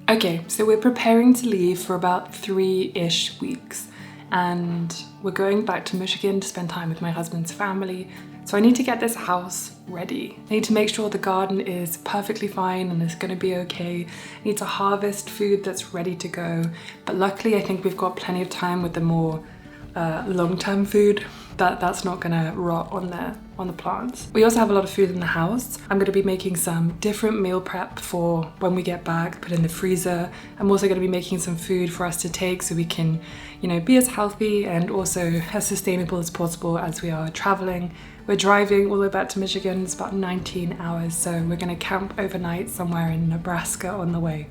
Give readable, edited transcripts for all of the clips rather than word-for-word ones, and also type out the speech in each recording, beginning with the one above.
Okay, so we're preparing to leave for about 3-ish weeks, and we're going back to Michigan to spend time with my husband's family. So I need to get this house ready. I need to make sure the garden is perfectly fine and is gonna be okay. I need to harvest food that's ready to go. But luckily I think we've got plenty of time with the more long-term food that's not gonna rot on the plants. We also have a lot of food in the house. I'm gonna be making some different meal prep for when we get back, put in the freezer. I'm also gonna be making some food for us to take so we can, be as healthy and also as sustainable as possible as we are traveling. We're driving all the way back to Michigan. It's about 19 hours, so we're gonna camp overnight somewhere in Nebraska on the way.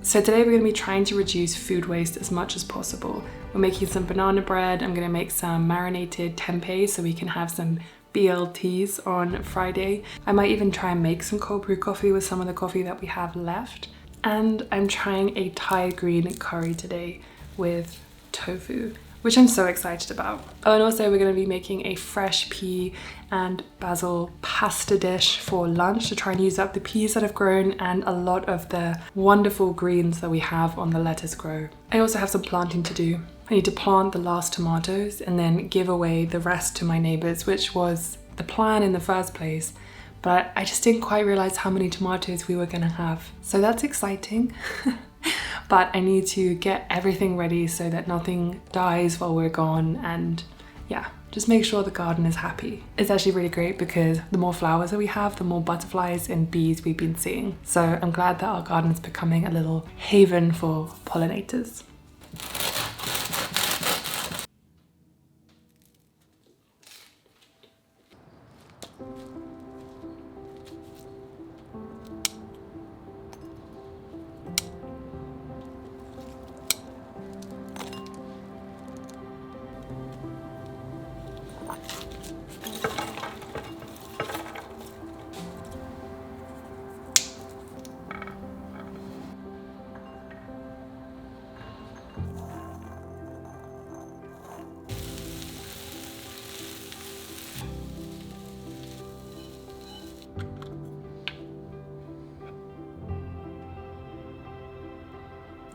So today we're going to be trying to reduce food waste as much as possible. We're making some banana bread. I'm going to make some marinated tempeh so we can have some BLTs on Friday. I might even try and make some cold brew coffee with some of the coffee that we have left. And I'm trying a Thai green curry today with tofu, which I'm so excited about. Oh, and also we're going to be making a fresh pea and basil pasta dish for lunch to try and use up the peas that have grown and a lot of the wonderful greens that we have on the lettuce grow. I also have some planting to do. I need to plant the last tomatoes and then give away the rest to my neighbors, which was the plan in the first place. But I just didn't quite realize how many tomatoes we were gonna have. So that's exciting. But I need to get everything ready so that nothing dies while we're gone, and yeah, just make sure the garden is happy. It's actually really great because the more flowers that we have, the more butterflies and bees we've been seeing. So I'm glad that our garden is becoming a little haven for pollinators.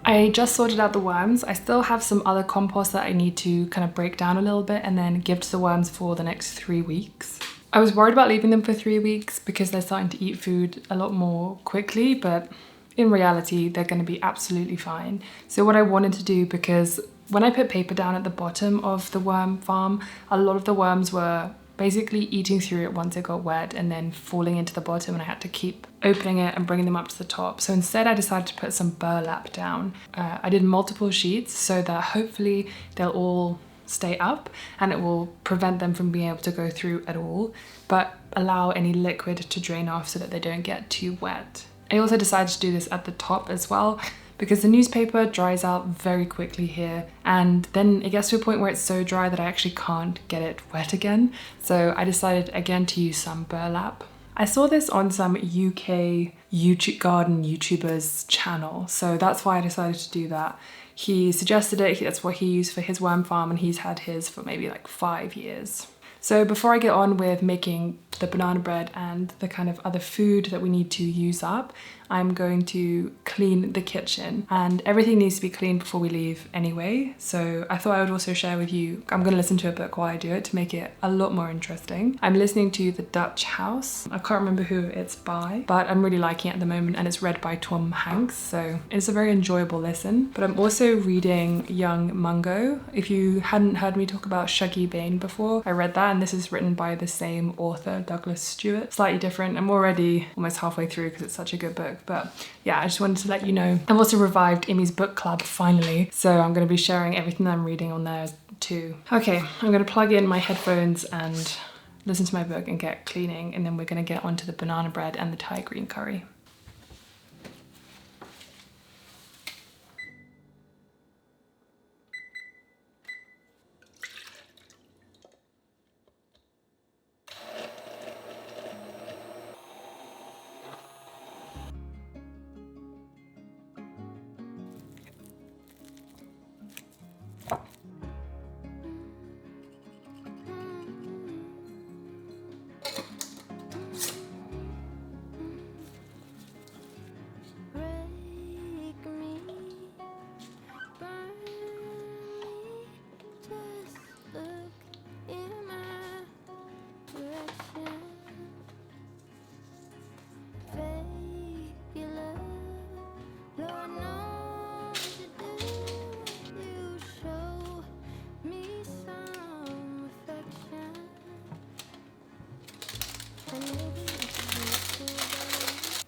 I just sorted out the worms. I still have some other compost that I need to kind of break down a little bit and then give to the worms for the next 3 weeks. I was worried about leaving them for 3 weeks because they're starting to eat food a lot more quickly, but in reality, they're going to be absolutely fine. So what I wanted to do, because when I put paper down at the bottom of the worm farm, a lot of the worms were basically eating through it once it got wet and then falling into the bottom, and I had to keep opening it and bringing them up to the top. So instead I decided to put some burlap down. I did multiple sheets so that hopefully they'll all stay up and it will prevent them from being able to go through at all, but allow any liquid to drain off so that they don't get too wet. I also decided to do this at the top as well because the newspaper dries out very quickly here, and then it gets to a point where it's so dry that I actually can't get it wet again. So I decided again to use some burlap. I saw this on some UK garden YouTuber's channel, so that's why I decided to do that. He suggested it, that's what he used for his worm farm, and he's had his for maybe like 5 years. So before I get on with making the banana bread and the kind of other food that we need to use up, I'm going to clean the kitchen, and everything needs to be cleaned before we leave anyway. So I thought I would also share with you, I'm gonna listen to a book while I do it to make it a lot more interesting. I'm listening to The Dutch House. I can't remember who it's by, but I'm really liking it at the moment, and it's read by Tom Hanks. So it's a very enjoyable listen. But I'm also reading Young Mungo. If you hadn't heard me talk about Shuggie Bain before, I read that, and this is written by the same author, Douglas Stewart. Slightly different. I'm already almost halfway through because it's such a good book. But yeah, I just wanted to let you know. I've also revived Imi's book club finally, so I'm going to be sharing everything I'm reading on there too. Okay, I'm going to plug in my headphones and listen to my book and get cleaning, and then we're going to get onto the banana bread and the Thai green curry.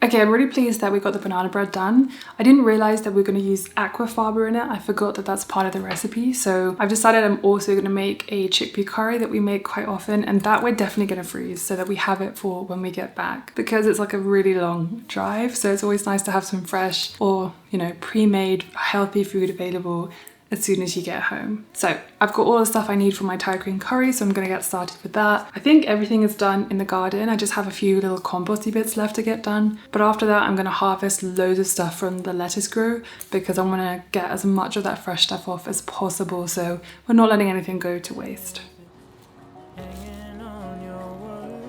Okay, I'm really pleased that we got the banana bread done. I didn't realize that we're going to use aquafaba in it. I forgot that that's part of the recipe. So I've decided I'm also going to make a chickpea curry that we make quite often, and that we're definitely going to freeze so that we have it for when we get back, because it's like a really long drive. So it's always nice to have some fresh or, you know, pre-made healthy food available as soon as you get home. So I've got all the stuff I need for my Thai green curry, so I'm gonna get started with that. I think everything is done in the garden. I just have a few little composty bits left to get done. But after that, I'm gonna harvest loads of stuff from the lettuce grow because I wanna get as much of that fresh stuff off as possible, so we're not letting anything go to waste. Hanging on your word,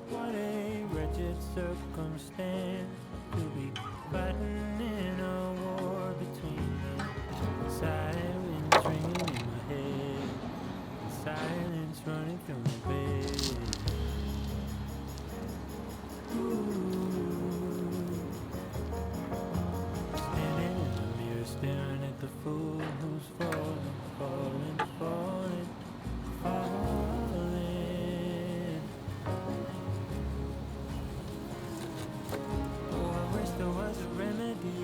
what a wretched circumstance to be fighting in a war between us. Sirens ringing in my head, silence running through my bed. Standing in the mirror, staring at the fool who's falling, falling, falling, falling. Oh, I wish there was a remedy,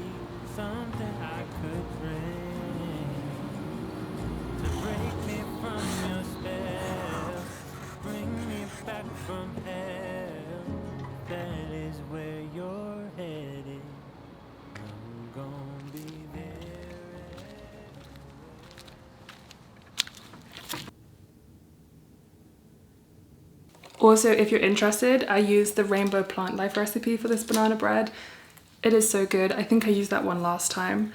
something I could bring to break me from your spell, bring me back from hell. That is where you're headed. I'm gonna be there. Also, if you're interested, I used the Rainbow Plant Life recipe for this banana bread. It is so good. I think I used that one last time.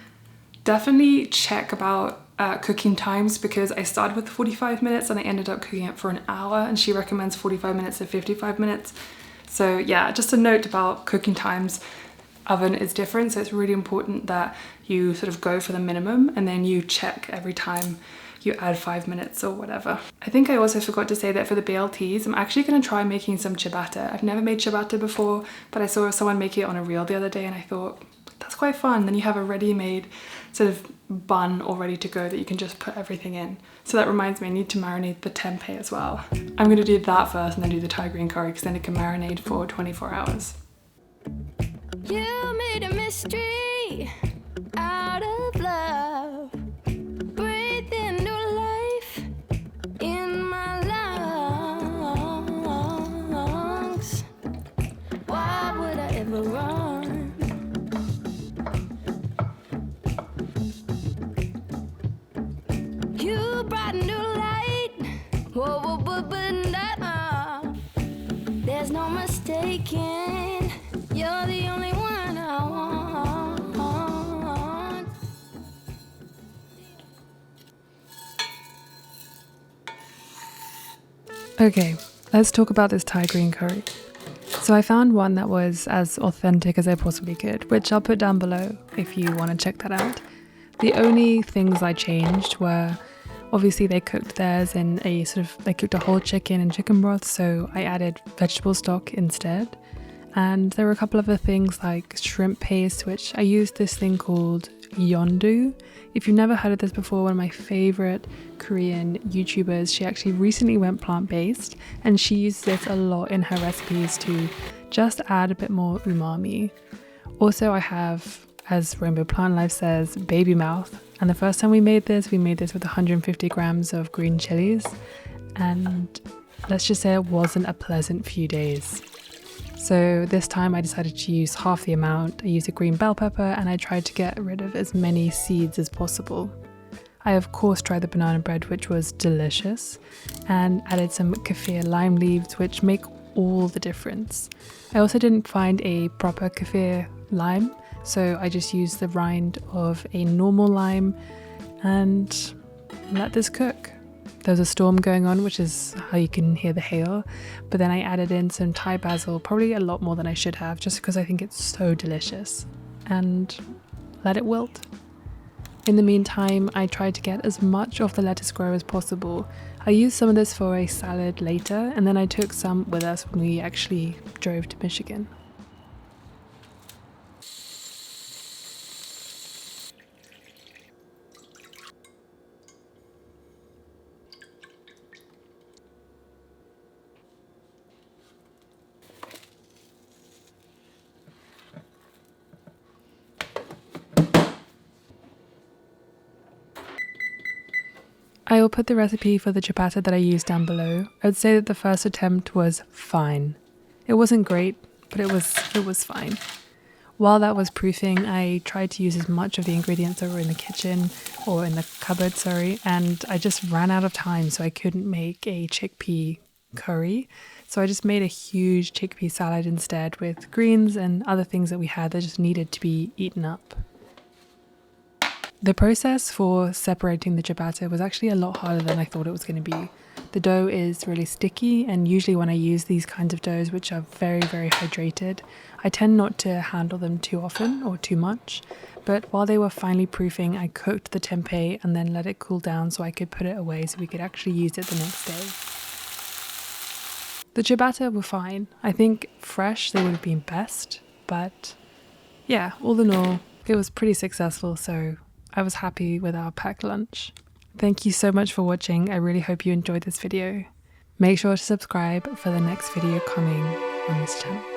Definitely check about cooking times, because I started with 45 minutes and I ended up cooking it for an hour, and she recommends 45 minutes to 55 minutes. So yeah, just a note about cooking times. Oven is different, so it's really important that you sort of go for the minimum and then you check every time you add 5 minutes or whatever. I think I also forgot to say that for the BLTs, I'm actually going to try making some ciabatta. I've never made ciabatta before, but I saw someone make it on a reel the other day and I thought, that's quite fun. Then you have a ready-made sort of bun all ready to go that you can just put everything in. So that reminds me, I need to marinate the tempeh as well. I'm going to do that first and then do the Thai green curry, because then it can marinate for 24 hours. You made a mystery out of love. Breathe in new life in my lungs. Why would I ever run? You brought new light. Whoa, whoa, whoa, but not. There's no mistaking. You're the only one I want. Okay, let's talk about this Thai green curry. So I found one that was as authentic as I possibly could, which I'll put down below if you want to check that out. The only things I changed were, obviously they cooked theirs in a they cooked a whole chicken in chicken broth, so I added vegetable stock instead. And there were a couple of other things like shrimp paste, which I used this thing called Yondu. If you've never heard of this before, one of my favorite Korean YouTubers, she actually recently went plant-based and she used this a lot in her recipes to just add a bit more umami. Also, I have, as Rainbow Plant Life says, baby mouth. And the first time we made this with 150 grams of green chilies. And let's just say it wasn't a pleasant few days. So this time I decided to use half the amount. I used a green bell pepper and I tried to get rid of as many seeds as possible. I of course tried the banana bread, which was delicious, and added some kaffir lime leaves, which make all the difference. I also didn't find a proper kaffir lime, so I just used the rind of a normal lime and let this cook. There's a storm going on, which is how you can hear the hail, but then I added in some Thai basil, probably a lot more than I should have, just because I think it's so delicious, and let it wilt. In the meantime, I tried to get as much of the lettuce grow as possible. I used some of this for a salad later, and then I took some with us when we actually drove to Michigan. I will put the recipe for the ciabatta that I used down below. I would say that the first attempt was fine. It wasn't great, but it was fine. While that was proofing, I tried to use as much of the ingredients that were in the kitchen, or in the cupboard, sorry, and I just ran out of time, so I couldn't make a chickpea curry. So I just made a huge chickpea salad instead with greens and other things that we had that just needed to be eaten up. The process for separating the ciabatta was actually a lot harder than I thought it was going to be. The dough is really sticky, and usually when I use these kinds of doughs, which are very, very hydrated, I tend not to handle them too often or too much. But while they were finally proofing, I cooked the tempeh and then let it cool down so I could put it away so we could actually use it the next day. The ciabatta were fine. I think fresh they would have been best, but yeah, all in all, it was pretty successful, so I was happy with our packed lunch. Thank you so much for watching. I really hope you enjoyed this video. Make sure to subscribe for the next video coming on this channel.